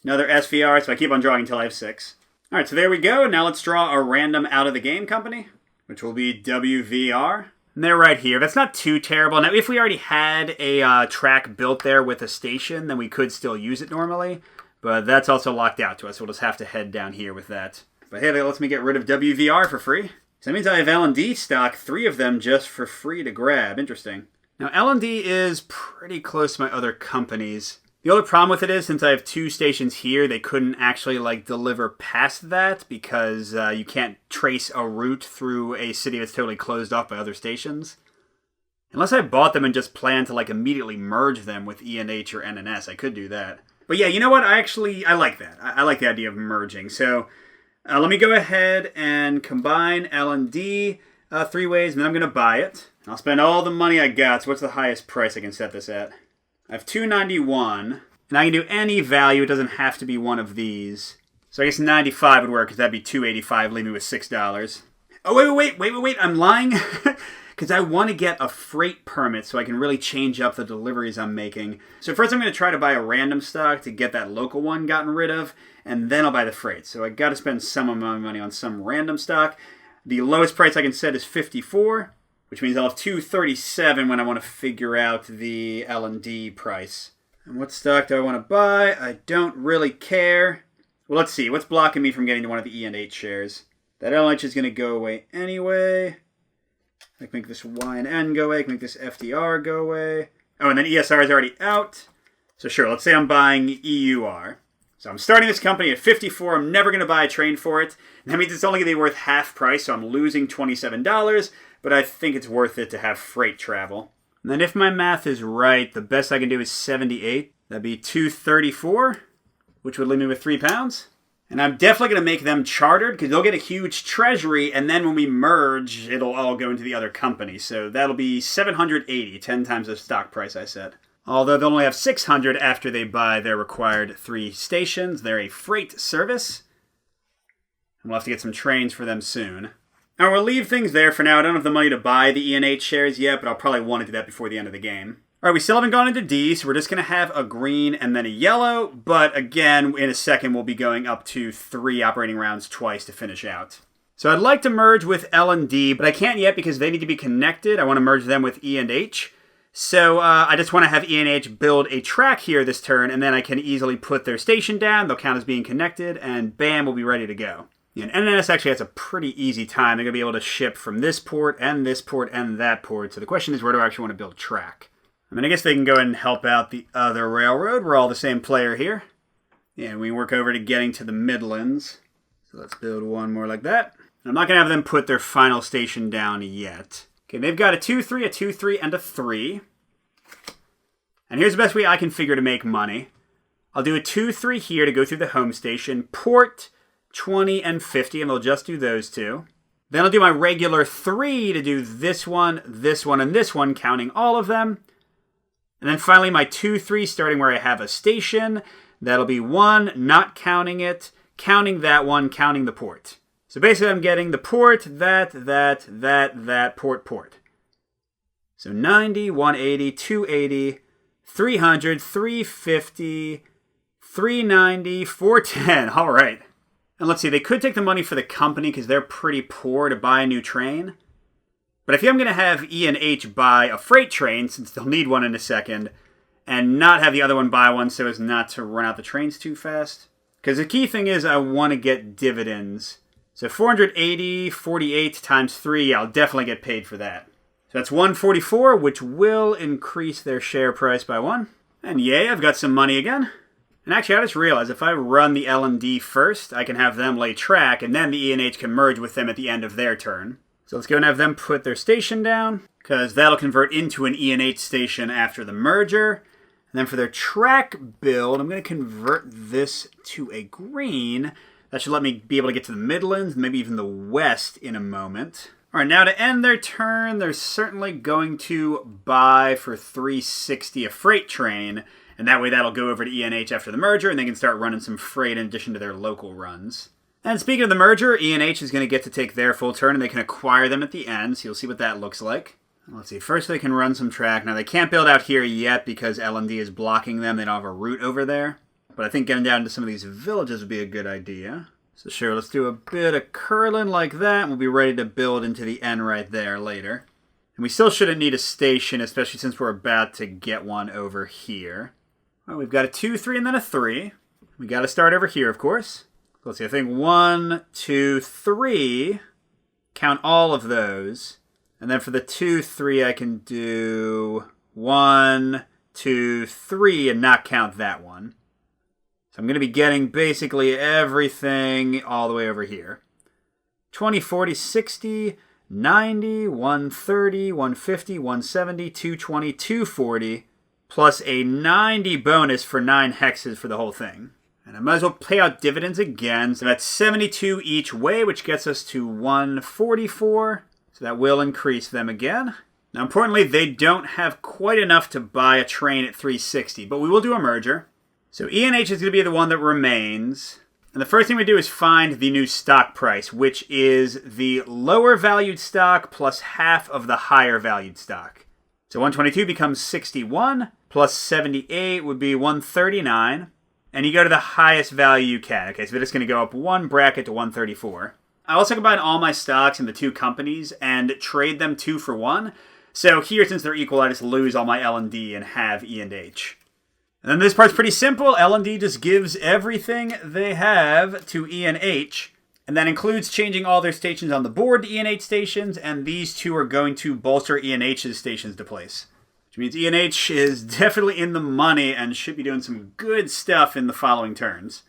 Another SVR, so I keep on drawing until I have 6. All right, so there we go. Now let's draw a random out of the game company, which will be WVR. And they're right here. That's not too terrible. Now, if we already had a track built there with a station, then we could still use it normally. But that's also locked out to us, so we'll just have to head down here with that. But hey, that lets me get rid of WVR for free. So that means I have L&D stock, 3 of them just for free to grab. Interesting. Now, L&D is pretty close to my other companies. The only problem with it is, since I have 2 stations here, they couldn't actually, deliver past that because you can't trace a route through a city that's totally closed off by other stations. Unless I bought them and just planned to, immediately merge them with ENH or NNS, I could do that. But yeah, you know what? I like that. I like the idea of merging. So let me go ahead and combine L&D 3 ways, and then I'm going to buy it. I'll spend all the money I got. So what's the highest price I can set this at? I have 291, and I can do any value. It doesn't have to be one of these. So I guess 95 would work, because that'd be 285, leave me with $6. Oh, wait, I'm lying. Because I want to get a freight permit so I can really change up the deliveries I'm making. So first I'm going to try to buy a random stock to get that local one gotten rid of, and then I'll buy the freight. So I got to spend some amount of money on some random stock. The lowest price I can set is 54, which means I'll have 237 when I want to figure out the L&D price. And what stock do I want to buy? I don't really care. Well, let's see. What's blocking me from getting to one of the ENH shares? That LH is going to go away anyway. I can make this Y and N go away. I can make this FDR go away. Oh, and then ESR is already out. So sure, let's say I'm buying EUR. So I'm starting this company at 54. I'm never going to buy a train for it. And that means it's only going to be worth half price, so I'm losing $27. But I think it's worth it to have freight travel. And then if my math is right, the best I can do is 78. That'd be 234, which would leave me with £3. And I'm definitely going to make them chartered because they'll get a huge treasury, and then when we merge, it'll all go into the other company. So that'll be 780, 10 times the stock price I said. Although they'll only have 600 after they buy their required 3 stations. They're a freight service. And we'll have to get some trains for them soon. Now we'll leave things there for now. I don't have the money to buy the ENH shares yet, but I'll probably want to do that before the end of the game. All right, we still haven't gone into D, so we're just going to have a green and then a yellow. But again, in a second, we'll be going up to 3 operating rounds twice to finish out. So I'd like to merge with L and D, but I can't yet because they need to be connected. I want to merge them with E and H. So I just want to have E and H build a track here this turn, and then I can easily put their station down. They'll count as being connected, and bam, we'll be ready to go. And NNS actually has a pretty easy time. They're going to be able to ship from this port and this port and that port. So the question is, where do I actually want to build track? I mean, I guess they can go ahead and help out the other railroad. We're all the same player here. And we work over to getting to the Midlands. So let's build one more like that. I'm not going to have them put their final station down yet. Okay, they've got a 2-3, a 2-3, and a 3. And here's the best way I can figure to make money. I'll do a 2-3 here to go through the home station. Port 20 and 50, and they'll just do those 2. Then I'll do my regular 3 to do this one, and this one, counting all of them. And then finally my 2-3 starting where I have a station. That'll be 1, not counting it, counting that one, counting the port. So basically I'm getting the port, that, port. So 90, 180, 280, 300, 350, 390, 410. All right. And let's see, they could take the money for the company because they're pretty poor to buy a new train. But I think I'm going to have E and H buy a freight train, since they'll need one in a second, and not have the other one buy one so as not to run out the trains too fast. Because the key thing is I want to get dividends. So 480, 48 times 3, I'll definitely get paid for that. So that's 144, which will increase their share price by 1. And yay, I've got some money again. And actually, I just realized if I run the L&D first, I can have them lay track, and then the ENH can merge with them at the end of their turn. So let's go and have them put their station down, because that'll convert into an ENH station after the merger. And then for their track build, I'm going to convert this to a green. That should let me be able to get to the Midlands, maybe even the West in a moment. All right, now to end their turn, they're certainly going to buy for 360 a freight train. And that way that'll go over to ENH after the merger, and they can start running some freight in addition to their local runs. And speaking of the merger, E&H is going to get to take their full turn, and they can acquire them at the end, so you'll see what that looks like. Let's see, first they can run some track. Now, they can't build out here yet because L&D is blocking them. They don't have a route over there. But I think getting down to some of these villages would be a good idea. So sure, let's do a bit of curling like that, and we'll be ready to build into the N right there later. And we still shouldn't need a station, especially since we're about to get one over here. All right, we've got a 2, 3, and then a 3. We got to start over here, of course. Let's see, I think 1, 2, 3. Count all of those. And then for the 2, 3, I can do 1, 2, 3 and not count that one. So I'm going to be getting basically everything all the way over here. 20, 40, 60, 90, 130, 150, 170, 220, 240, plus a 90 bonus for 9 hexes for the whole thing. And I might as well pay out dividends again. So that's 72 each way, which gets us to 144. So that will increase them again. Now, importantly, they don't have quite enough to buy a train at 360, but we will do a merger. So E&H is going to be the one that remains. And the first thing we do is find the new stock price, which is the lower valued stock plus half of the higher valued stock. So 122 becomes 61, plus 78 would be 139. And you go to the highest value you can. Okay, so we're just going to go up one bracket to 134. I also combine all my stocks in the 2 companies and trade them 2 for 1. So here, since they're equal, I just lose all my L&D and have E&H. And then this part's pretty simple. L&D just gives everything they have to E&H. And that includes changing all their stations on the board to E&H stations. And these 2 are going to bolster E&H's stations to place. Which means E&H is definitely in the money and should be doing some good stuff in the following turns.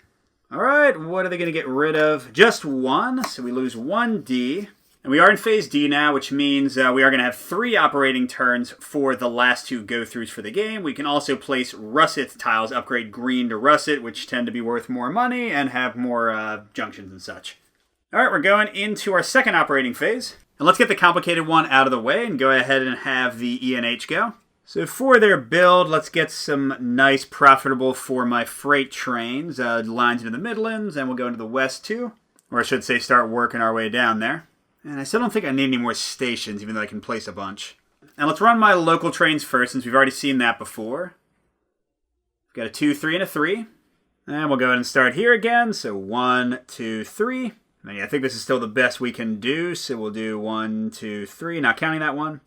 All right, what are they going to get rid of? Just 1, so we lose 1 D. And we are in phase D now, which means we are going to have 3 operating turns for the last 2 go-throughs for the game. We can also place russet tiles, upgrade green to russet, which tend to be worth more money and have more junctions and such. All right, we're going into our second operating phase. And let's get the complicated one out of the way and go ahead and have the E&H go. So for their build, let's get some nice profitable for my freight trains, lines into the Midlands, and we'll go into the West too. Or I should say start working our way down there. And I still don't think I need any more stations, even though I can place a bunch. And let's run my local trains first, since we've already seen that before. We've got a 2, 3, and a 3. And we'll go ahead and start here again. So 1, 2, 3. And yeah, I think this is still the best we can do, so we'll do 1, 2, 3, not counting that one.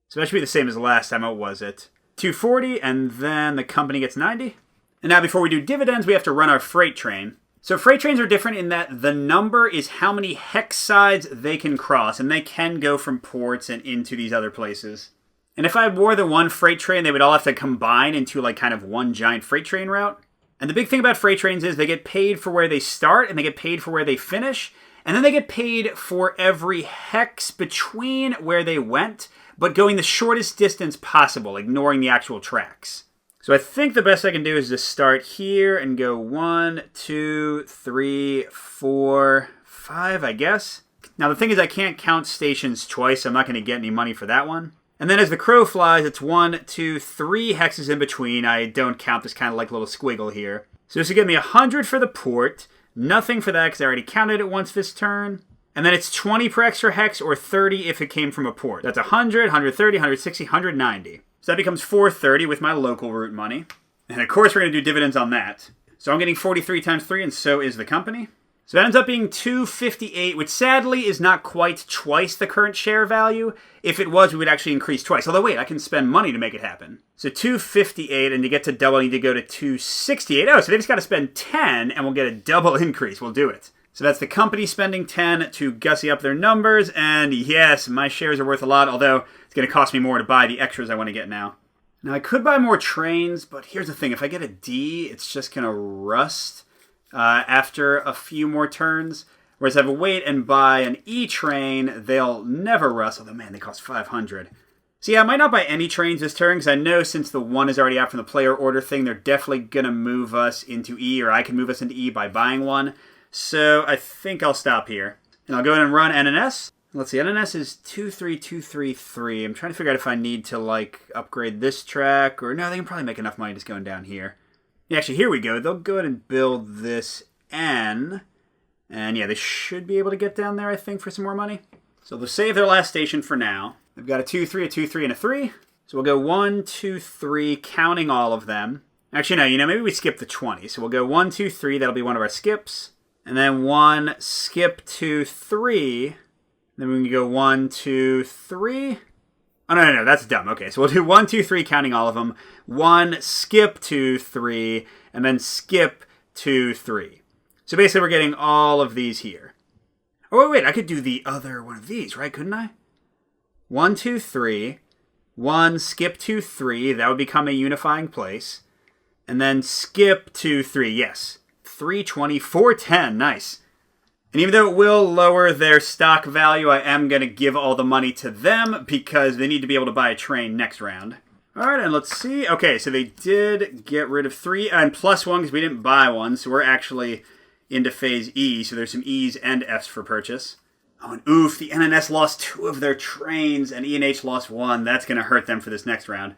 So that should be the same as last time. What was it? 240, and then the company gets 90. And now before we do dividends, we have to run our freight train. So freight trains are different in that the number is how many hex sides they can cross, and they can go from ports and into these other places. And if I had more than one freight train, they would all have to combine into like kind of one giant freight train route. And the big thing about freight trains is they get paid for where they start, and they get paid for where they finish, and then they get paid for every hex between where they went, but going the shortest distance possible, ignoring the actual tracks. So I think the best I can do is just start here and go 1, 2, 3, 4, 5, I guess. Now the thing is I can't count stations twice, so I'm not going to get any money for that one. And then as the crow flies, it's 1, 2, 3 hexes in between. I don't count this kind of like little squiggle here. So this will give me 100 for the port. Nothing for that because I already counted it once this turn. And then it's 20 per extra hex or 30 if it came from a port. That's 100, 130, 160, 190. So that becomes 430 with my local route money. And of course we're going to do dividends on that. So I'm getting 43 times 3 and so is the company. So that ends up being 258, which sadly is not quite twice the current share value. If it was, we would actually increase twice. Although wait, I can spend money to make it happen. So 258, and to get to double, I need to go to 268. Oh, so they just got to spend 10 and we'll get a double increase. We'll do it. So that's the company spending 10 to gussy up their numbers, and yes, my shares are worth a lot, although it's going to cost me more to buy the extras I want to get now. Now, I could buy more trains, but here's the thing. If I get a D, it's just going to rust after a few more turns, whereas if I wait and buy an E train, they'll never rust, although, man, they cost 500. So yeah, I might not buy any trains this turn, because I know since the 1 is already out from the player order thing, they're definitely going to move us into E, or I can move us into E by buying one. So I think I'll stop here. And I'll go ahead and run NNS. Let's see, NNS is 23233. I'm trying to figure out if I need to, like, upgrade this track. Or, no, they can probably make enough money just going down here. Yeah, actually, here we go. They'll go ahead and build this N. And yeah, they should be able to get down there, I think, for some more money. So they'll save their last station for now. They've got a 2-3, a 2-3, and a 3. So we'll go 1, 2, 3, counting all of them. Actually, no, maybe we skip the 20. So we'll go 1, 2, 3. That'll be one of our skips. And then 1, skip 2, 3. Then we can go 1, 2, 3. Oh, no, that's dumb. Okay, so we'll do 1, 2, 3, counting all of them. 1, skip 2, 3, and then skip 2, 3. So basically we're getting all of these here. Oh, wait, I could do the other one of these, right? Couldn't I? 1, 2, 3. 1, skip 2, 3. That would become a unifying place. And then skip 2, 3. Yes. 320, 410. Nice. And even though it will lower their stock value, I am going to give all the money to them because they need to be able to buy a train next round. All right, and let's see. Okay, so they did get rid of 3 and +1 because we didn't buy one. So we're actually into phase E. So there's some E's and F's for purchase. Oh, and oof, the NNS lost 2 of their trains and E&H lost 1. That's going to hurt them for this next round.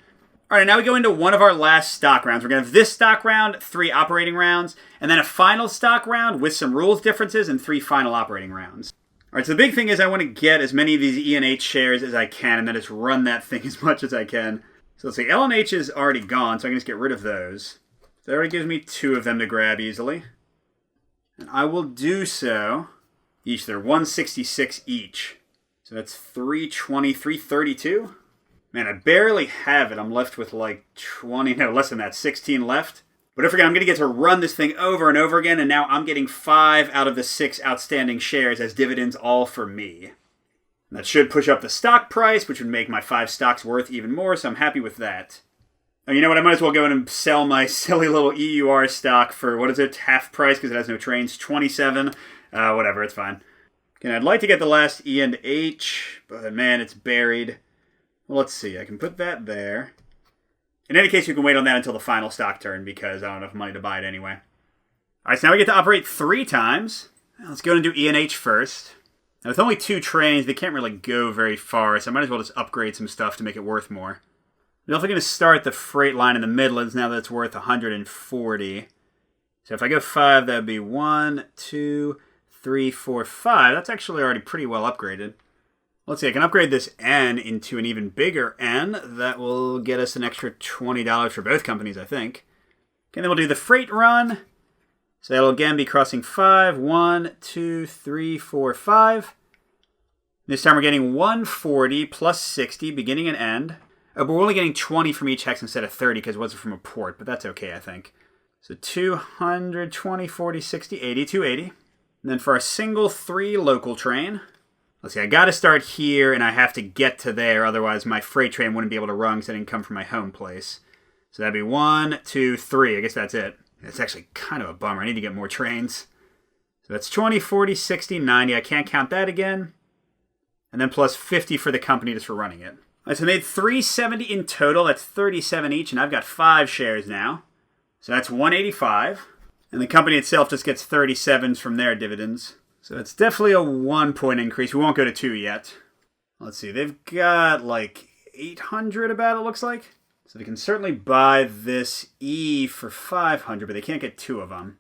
All right, now we go into one of our last stock rounds. We're going to have this stock round, 3 operating rounds, and then a final stock round with some rules differences and 3 final operating rounds. All right, so the big thing is I want to get as many of these E&H shares as I can and then just run that thing as much as I can. So let's see, L&H is already gone, so I can just get rid of those. So that already gives me 2 of them to grab easily. And I will do so each. They're 166 each. So that's 320, 332. Man, I barely have it. I'm left with like 16 left. But don't forget, I'm going to get to run this thing over and over again, and now I'm getting 5 out of the 6 outstanding shares as dividends all for me. And that should push up the stock price, which would make my 5 stocks worth even more, so I'm happy with that. Oh, you know what? I might as well go in and sell my silly little EUR stock for, what is it, half price because it has no trains, 27. Whatever, it's fine. Okay, I'd like to get the last E and H, but man, it's buried. Well, let's see. I can put that there. In any case, you can wait on that until the final stock turn because I don't have enough money to buy it anyway. All right, so now we get to operate 3 times. Let's go and do E&H first. Now, with only 2 trains, they can't really go very far, so I might as well just upgrade some stuff to make it worth more. I'm definitely going to start the freight line in the Midlands now that it's worth 140. So if I go 5, that would be 1, 2, 3, 4, 5. That's actually already pretty well upgraded. Let's see, I can upgrade this N into an even bigger N. That will get us an extra $20 for both companies, I think. Okay, then we'll do the freight run. So that'll again be crossing 5. 1, 2, 3, 4, 5. This time we're getting 140 plus 60, beginning and end. But we're only getting 20 from each hex instead of 30 because it wasn't from a port, but that's okay, I think. So 200, 20, 40, 60, 80, 280. And then for our single 3 local train... Let's see, I got to start here, and I have to get to there, otherwise my freight train wouldn't be able to run because I didn't come from my home place. So that'd be 1, 2, 3. I guess that's it. It's actually kind of a bummer. I need to get more trains. So that's 20, 40, 60, 90. I can't count that again. And then plus 50 for the company just for running it. All right, so I made 370 in total. That's 37 each, and I've got 5 shares now. So that's 185. And the company itself just gets 37s from their dividends. So it's definitely a 1-point increase. We won't go to 2 yet. Let's see. They've got like 800 about, it looks like. So they can certainly buy this E for 500, but they can't get 2 of them.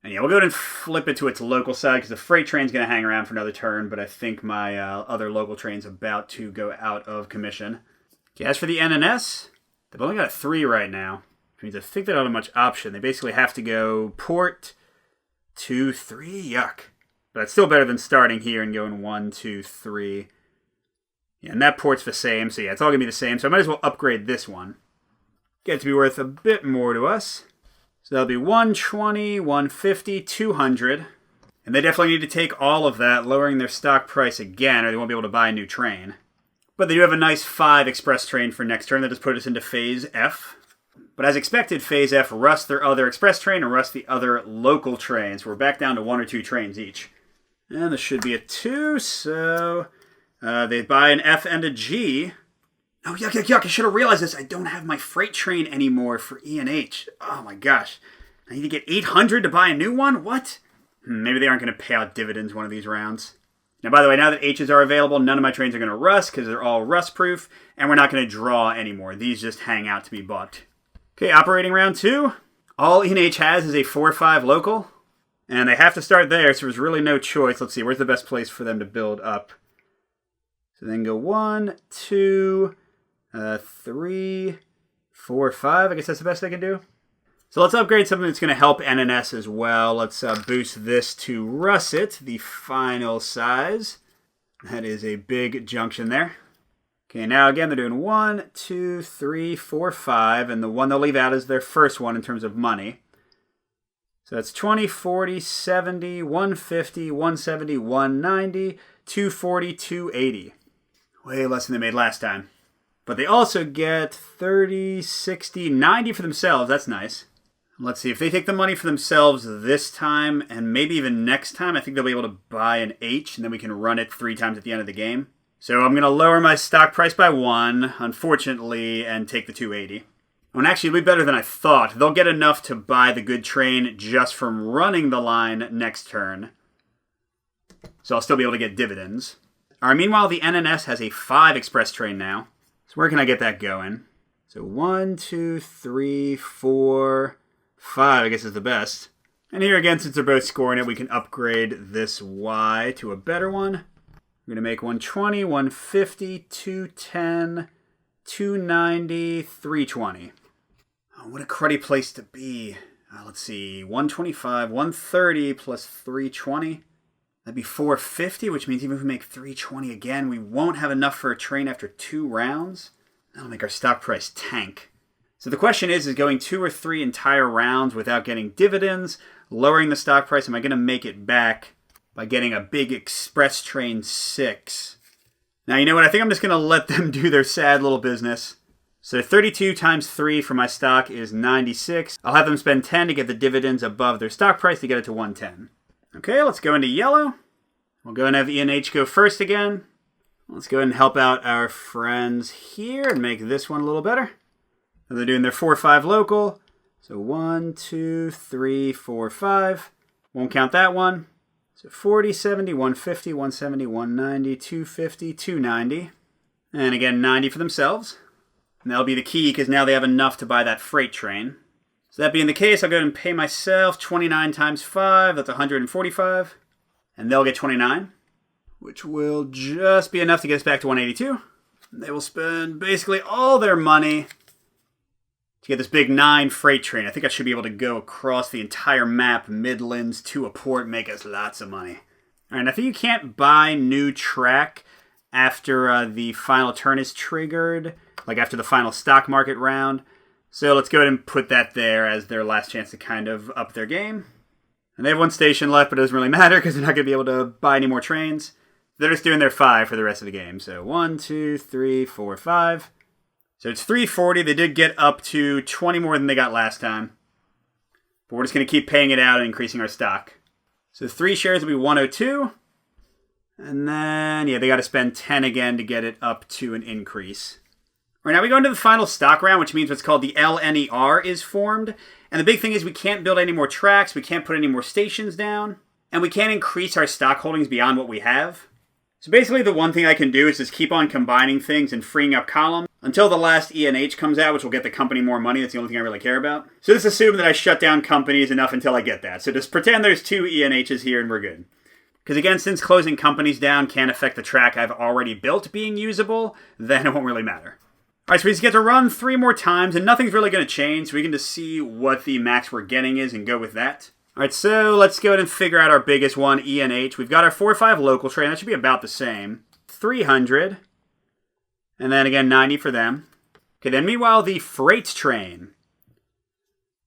And yeah, we'll go ahead and flip it to its local side because the freight train's going to hang around for another turn, but I think my other local train's about to go out of commission. Okay, as for the NNS, they've only got 3 right now, which means I think they don't have much option. They basically have to go port, 2, 3, yuck. But that's still better than starting here and going 1, 2, 3. Yeah, and that port's the same, so yeah, it's all going to be the same. So I might as well upgrade this one. Get it to be worth a bit more to us. So that'll be 120, 150, 200. And they definitely need to take all of that, lowering their stock price again, or they won't be able to buy a new train. But they do have a nice 5 express train for next turn that just put us into Phase F. But as expected, Phase F rust their other express train and rust the other local trains. So we're back down to 1 or 2 trains each. And this should be a 2, so they buy an F and a G. Oh, yuck, yuck, yuck. I should have realized this. I don't have my freight train anymore for E&H. Oh, my gosh. I need to get 800 to buy a new one? What? Maybe they aren't going to pay out dividends one of these rounds. Now, by the way, now that H's are available, none of my trains are going to rust because they're all rust-proof, and we're not going to draw anymore. These just hang out to be bought. Okay, operating round 2. All E&H has is a 4-5 local. And they have to start there, so there's really no choice. Let's see, where's the best place for them to build up? So then go 1, 2, 3, 4, 5. I guess that's the best I can do. So let's upgrade something that's going to help NNS as well. Let's boost this to Russet, the final size. That is a big junction there. Okay, now again, they're doing 1, 2, 3, 4, 5. And the one they'll leave out is their first one in terms of money. So that's 20, 40, 70, 150, 170, 190, 240, 280. Way less than they made last time. But they also get 30, 60, 90 for themselves. That's nice. Let's see, if they take the money for themselves this time, and maybe even next time, I think they'll be able to buy an H, and then we can run it 3 times at the end of the game. So I'm going to lower my stock price by 1, unfortunately, and take the 280. Oh, and actually, it'll be better than I thought. They'll get enough to buy the good train just from running the line next turn. So I'll still be able to get dividends. All right, meanwhile, the NNS has a 5 express train now. So where can I get that going? So 1, 2, 3, 4... 5, I guess, is the best. And here again, since they're both scoring it, we can upgrade this Y to a better one. We're going to make 120, 150, 210, 290, 320. Oh, what a cruddy place to be. Let's see, 125, 130 plus 320. That'd be 450, which means even if we make 320 again, we won't have enough for a train after 2 rounds. That'll make our stock price tank. So the question is going 2 or 3 entire rounds without getting dividends, lowering the stock price? Am I going to make it back by getting a big express train 6? Now, you know what? I think I'm just going to let them do their sad little business. So 32 times 3 for my stock is 96. I'll have them spend 10 to get the dividends above their stock price to get it to 110. Okay, let's go into yellow. We'll go and have ENH go first again. Let's go ahead and help out our friends here and make this one a little better. They're doing their 4-5 local. So 1, 2, 3, 4, 5. Won't count that one. So 40, 70, 150, 170, 190, 250, 290. And again, 90 for themselves. And that'll be the key because now they have enough to buy that freight train. So that being the case, I'll go ahead and pay myself 29 times 5. That's 145. And they'll get 29, which will just be enough to get us back to 182. And they will spend basically all their money to get this big 9 freight train. I think I should be able to go across the entire map, Midlands, to a port, make us lots of money. All right, I think you can't buy new track after the final turn is triggered, like after the final stock market round. So let's go ahead and put that there as their last chance to kind of up their game. And they have 1 station left, but it doesn't really matter because they're not going to be able to buy any more trains. They're just doing their 5 for the rest of the game. So 1, 2, 3, 4, 5. So it's 340. They did get up to 20 more than they got last time. But we're just going to keep paying it out and increasing our stock. So 3 shares will be 102. And then, yeah, they got to spend 10 again to get it up to an increase. All right, now we go into the final stock round, which means what's called the LNER is formed. And the big thing is we can't build any more tracks, we can't put any more stations down, and we can't increase our stock holdings beyond what we have. So basically the one thing I can do is just keep on combining things and freeing up columns until the last ENH comes out, which will get the company more money. That's the only thing I really care about. So just assume that I shut down companies enough until I get that. So just pretend there's 2 ENHs here and we're good. Because again, since closing companies down can't affect the track I've already built being usable, then it won't really matter. Alright, so we just get to run 3 more times, and nothing's really going to change, so we can just see what the max we're getting is and go with that. Alright, so let's go ahead and figure out our biggest one, ENH. We've got our 4-5 local train, that should be about the same. 300. And then again, 90 for them. Okay, then meanwhile, the freight train.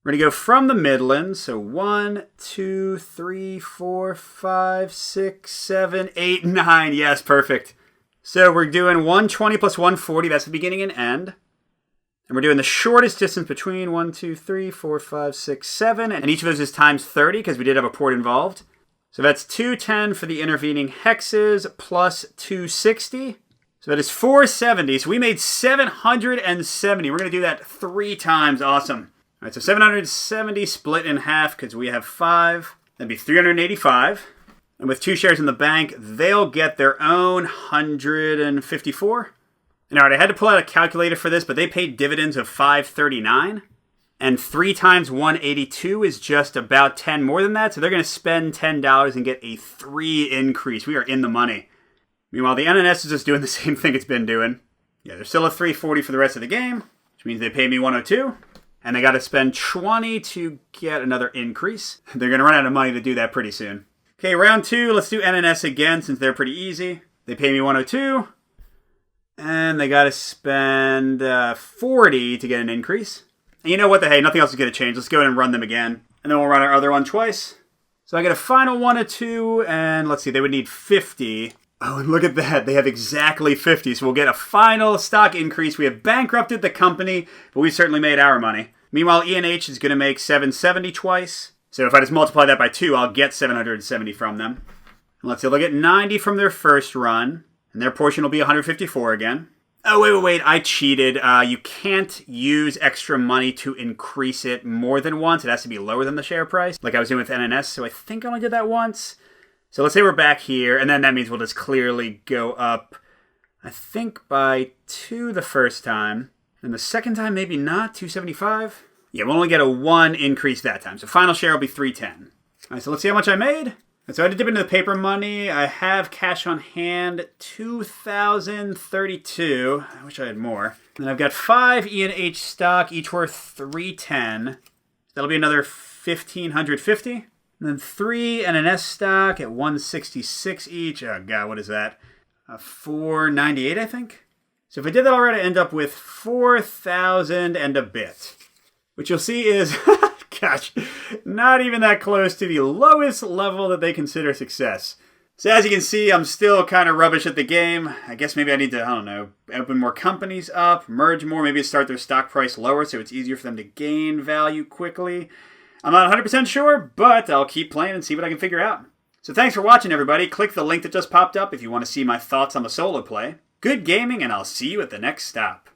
We're going to go from the Midlands, so 1, 2, 3, 4, 5, 6, 7, 8, 9. Yes, perfect. So we're doing 120 plus 140, that's the beginning and end. And we're doing the shortest distance between 1, 2, 3, 4, 5, 6, 7. And each of those is times 30 because we did have a port involved. So that's 210 for the intervening hexes plus 260. So that is 470. So we made 770. We're going to do that 3 times. Awesome. All right, so 770 split in half because we have 5. That'd be 385. And with 2 shares in the bank, they'll get their own 154. And all right, I had to pull out a calculator for this, but they paid dividends of 539. And 3 times 182 is just about 10 more than that. So they're going to spend $10 and get a 3 increase. We are in the money. Meanwhile, the NNS is just doing the same thing it's been doing. Yeah, they're still at 340 for the rest of the game, which means they pay me 102. And they got to spend 20 to get another increase. They're going to run out of money to do that pretty soon. Okay, round 2. Let's do NNS again since they're pretty easy. They pay me 102. And they got to spend 40 to get an increase. And you know what? Hey, nothing else is going to change. Let's go ahead and run them again. And then we'll run our other one twice. So I get a final 102, and let's see, they would need 50. Oh, and look at that. They have exactly 50. So we'll get a final stock increase. We have bankrupted the company, but we certainly made our money. Meanwhile, E&H is going to make 770 twice. So if I just multiply that by 2, I'll get 770 from them. And let's see, they'll get 90 from their first run. And their portion will be 154 again. Oh, wait, I cheated. You can't use extra money to increase it more than once. It has to be lower than the share price, like I was doing with NNS, so I think I only did that once. So let's say we're back here, and then that means we'll just clearly go up, I think, by 2 the first time. And the second time, maybe not, 275. Yeah, we'll only get a 1 increase that time, so final share will be 310. All right, so let's see how much I made. So I had to dip into the paper money. I have cash on hand, 2,032. I wish I had more. And I've got 5 E&H stock, each worth 310. That'll be another 1,550. And then 3 NNS stock at 166 each. Oh god, what is that? 498, I think. So if I did that already, I end up with 4,000 and a bit. Which you'll see is... Gosh, not even that close to the lowest level that they consider success. So as you can see, I'm still kind of rubbish at the game. I guess maybe I need to, I don't know, open more companies up, merge more, maybe start their stock price lower so it's easier for them to gain value quickly. I'm not 100% sure, but I'll keep playing and see what I can figure out. So thanks for watching, everybody. Click the link that just popped up if you want to see my thoughts on the solo play. Good gaming, and I'll see you at the next stop.